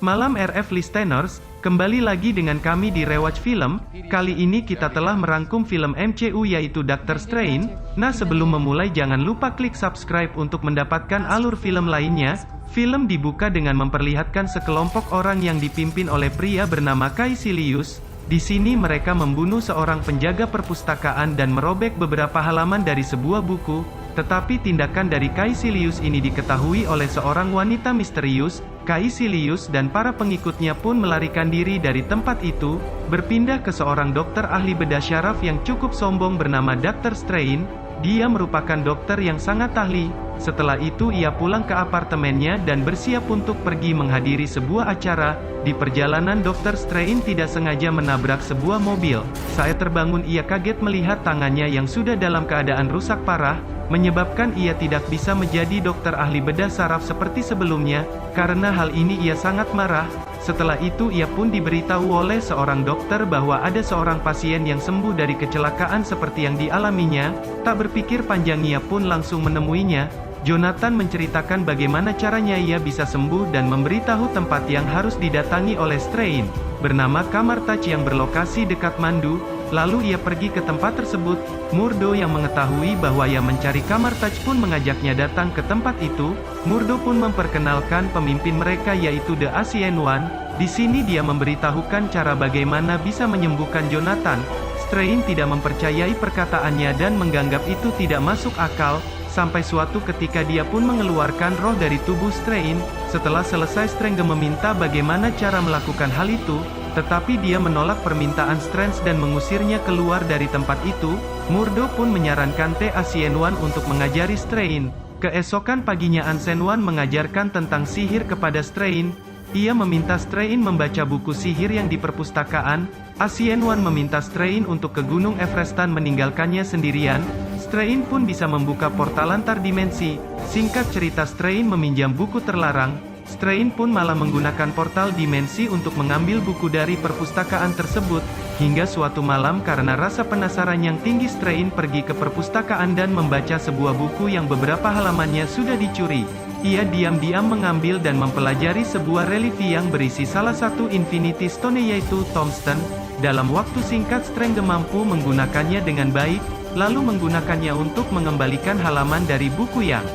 Malam RF Listeners, kembali lagi dengan kami di Rewatch Film. Kali ini kita telah merangkum film MCU yaitu Doctor Strange. Nah, sebelum memulai jangan lupa klik subscribe untuk mendapatkan alur film lainnya. Film dibuka dengan memperlihatkan sekelompok orang yang dipimpin oleh pria bernama Kaecilius. Di sini mereka membunuh seorang penjaga perpustakaan dan merobek beberapa halaman dari sebuah buku. Tetapi tindakan dari Kaecilius ini diketahui oleh seorang wanita misterius. Kaecilius dan para pengikutnya pun melarikan diri dari tempat itu, berpindah ke seorang dokter ahli bedah syaraf yang cukup sombong bernama Dr. Strange. Dia merupakan dokter yang sangat ahli. Setelah itu ia pulang ke apartemennya dan bersiap untuk pergi menghadiri sebuah acara. Di perjalanan Dr. Strange tidak sengaja menabrak sebuah mobil. Saat terbangun ia kaget melihat tangannya yang sudah dalam keadaan rusak parah, menyebabkan ia tidak bisa menjadi dokter ahli bedah saraf seperti sebelumnya. Karena hal ini ia sangat marah. Setelah itu ia pun diberitahu oleh seorang dokter bahwa ada seorang pasien yang sembuh dari kecelakaan seperti yang dialaminya. Tak berpikir panjang ia pun langsung menemuinya. Jonathan menceritakan bagaimana caranya ia bisa sembuh dan memberitahu tempat yang harus didatangi oleh Strange, bernama Kamar Touch yang berlokasi dekat Mandu. Lalu ia pergi ke tempat tersebut. Murdo yang mengetahui bahwa ia mencari Kamar Touch pun mengajaknya datang ke tempat itu. Murdo pun memperkenalkan pemimpin mereka yaitu The Ancient One. Di sini dia memberitahukan cara bagaimana bisa menyembuhkan Jonathan. Strange tidak mempercayai perkataannya dan menganggap itu tidak masuk akal. Sampai suatu ketika dia pun mengeluarkan roh dari tubuh Strange. Setelah selesai Strange meminta bagaimana cara melakukan hal itu, tetapi dia menolak permintaan Strange dan mengusirnya keluar dari tempat itu. Murdo pun menyarankan The Ancient One untuk mengajari Strange. Keesokan paginya Ancient One mengajarkan tentang sihir kepada Strange. Ia meminta Strange membaca buku sihir yang di perpustakaan. Ancient One meminta Strange untuk ke Gunung Everestan meninggalkannya sendirian. Strange pun bisa membuka portal antar dimensi. Singkat cerita Strange meminjam buku terlarang. Strange pun malah menggunakan portal dimensi untuk mengambil buku dari perpustakaan tersebut. Hingga suatu malam karena rasa penasaran yang tinggi Strange pergi ke perpustakaan dan membaca sebuah buku yang beberapa halamannya sudah dicuri. Ia diam-diam mengambil dan mempelajari sebuah religi yang berisi salah satu Infinity Stone yaitu Tombstone. Dalam waktu singkat Strange mampu menggunakannya dengan baik, lalu menggunakannya untuk mengembalikan halaman dari buku yang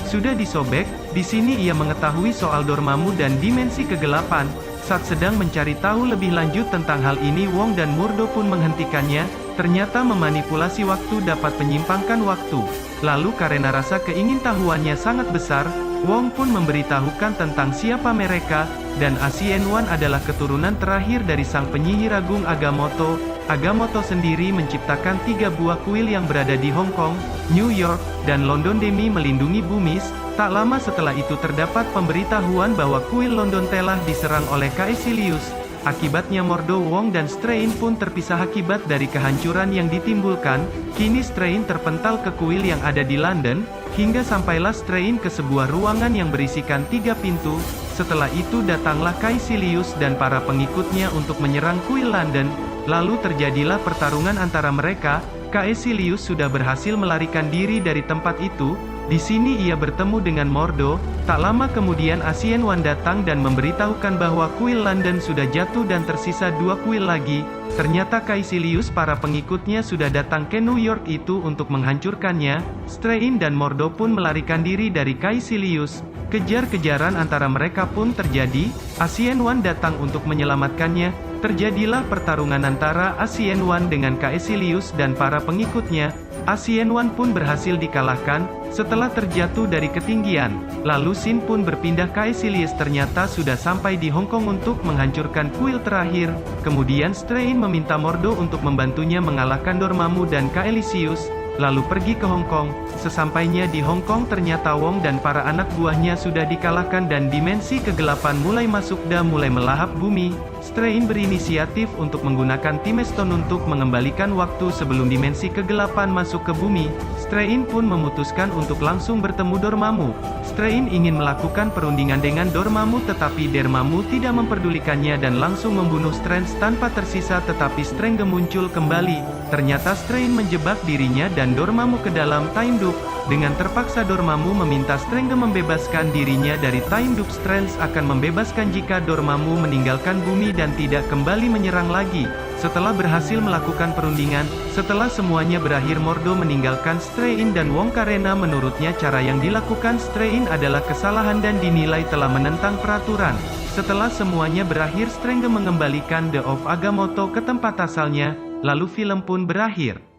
sudah disobek. Di sini ia mengetahui soal Dormammu dan dimensi kegelapan. Saat sedang mencari tahu lebih lanjut tentang hal ini, Wong dan Murdo pun menghentikannya. Ternyata memanipulasi waktu dapat menyimpangkan waktu. Lalu karena rasa keingintahuannya sangat besar, Wong pun memberitahukan tentang siapa mereka, dan Ancient One adalah keturunan terakhir dari sang penyihir agung Agamotto. Agamotto sendiri menciptakan 3 buah kuil yang berada di Hong Kong, New York, dan London demi melindungi bumi. Tak lama setelah itu terdapat pemberitahuan bahwa kuil London telah diserang oleh Kaecilius. Akibatnya Murdo, Wong dan Strange pun terpisah akibat dari kehancuran yang ditimbulkan. Kini Strange terpental ke kuil yang ada di London, hingga sampailah Strange ke sebuah ruangan yang berisikan 3 pintu. Setelah itu datanglah Kaecilius dan para pengikutnya untuk menyerang kuil London. Lalu terjadilah pertarungan antara mereka. Kaecilius sudah berhasil melarikan diri dari tempat itu. Di sini ia bertemu dengan Murdo. Tak lama kemudian Ancient One datang dan memberitahukan bahwa kuil London sudah jatuh dan tersisa 2 kuil lagi. Ternyata Kaecilius para pengikutnya sudah datang ke New York itu untuk menghancurkannya. Strange dan Murdo pun melarikan diri dari Kaecilius. Kejar-kejaran antara mereka pun terjadi. Ancient One datang untuk menyelamatkannya. Terjadilah pertarungan antara Ancient One dengan Kaecilius dan para pengikutnya. Ancient One pun berhasil dikalahkan, setelah terjatuh dari ketinggian. Lalu Shin pun berpindah. Kaecilius ternyata sudah sampai di Hong Kong untuk menghancurkan kuil terakhir. Kemudian Strange meminta Murdo untuk membantunya mengalahkan Dormammu dan Kaecilius, lalu pergi ke Hong Kong. Sesampainya di Hong Kong ternyata Wong dan para anak buahnya sudah dikalahkan dan dimensi kegelapan mulai masuk dan mulai melahap bumi. Strange berinisiatif untuk menggunakan Time Stone untuk mengembalikan waktu sebelum dimensi kegelapan masuk ke bumi. Strange pun memutuskan untuk langsung bertemu Dormammu. Strange ingin melakukan perundingan dengan Dormammu tetapi Dormammu tidak memperdulikannya dan langsung membunuh Strange tanpa tersisa, tetapi Strange muncul kembali. Ternyata Strange menjebak dirinya dan Dormammu ke dalam time loop. Dengan terpaksa Dormammu meminta Strange membebaskan dirinya dari Time Loop. Strange akan membebaskan jika Dormammu meninggalkan bumi dan tidak kembali menyerang lagi. Setelah berhasil melakukan perundingan, setelah semuanya berakhir Mordo meninggalkan Strain dan Wong karena menurutnya cara yang dilakukan Strain adalah kesalahan dan dinilai telah menentang peraturan. Setelah semuanya berakhir Strange mengembalikan The of Agamotto ke tempat asalnya, lalu film pun berakhir.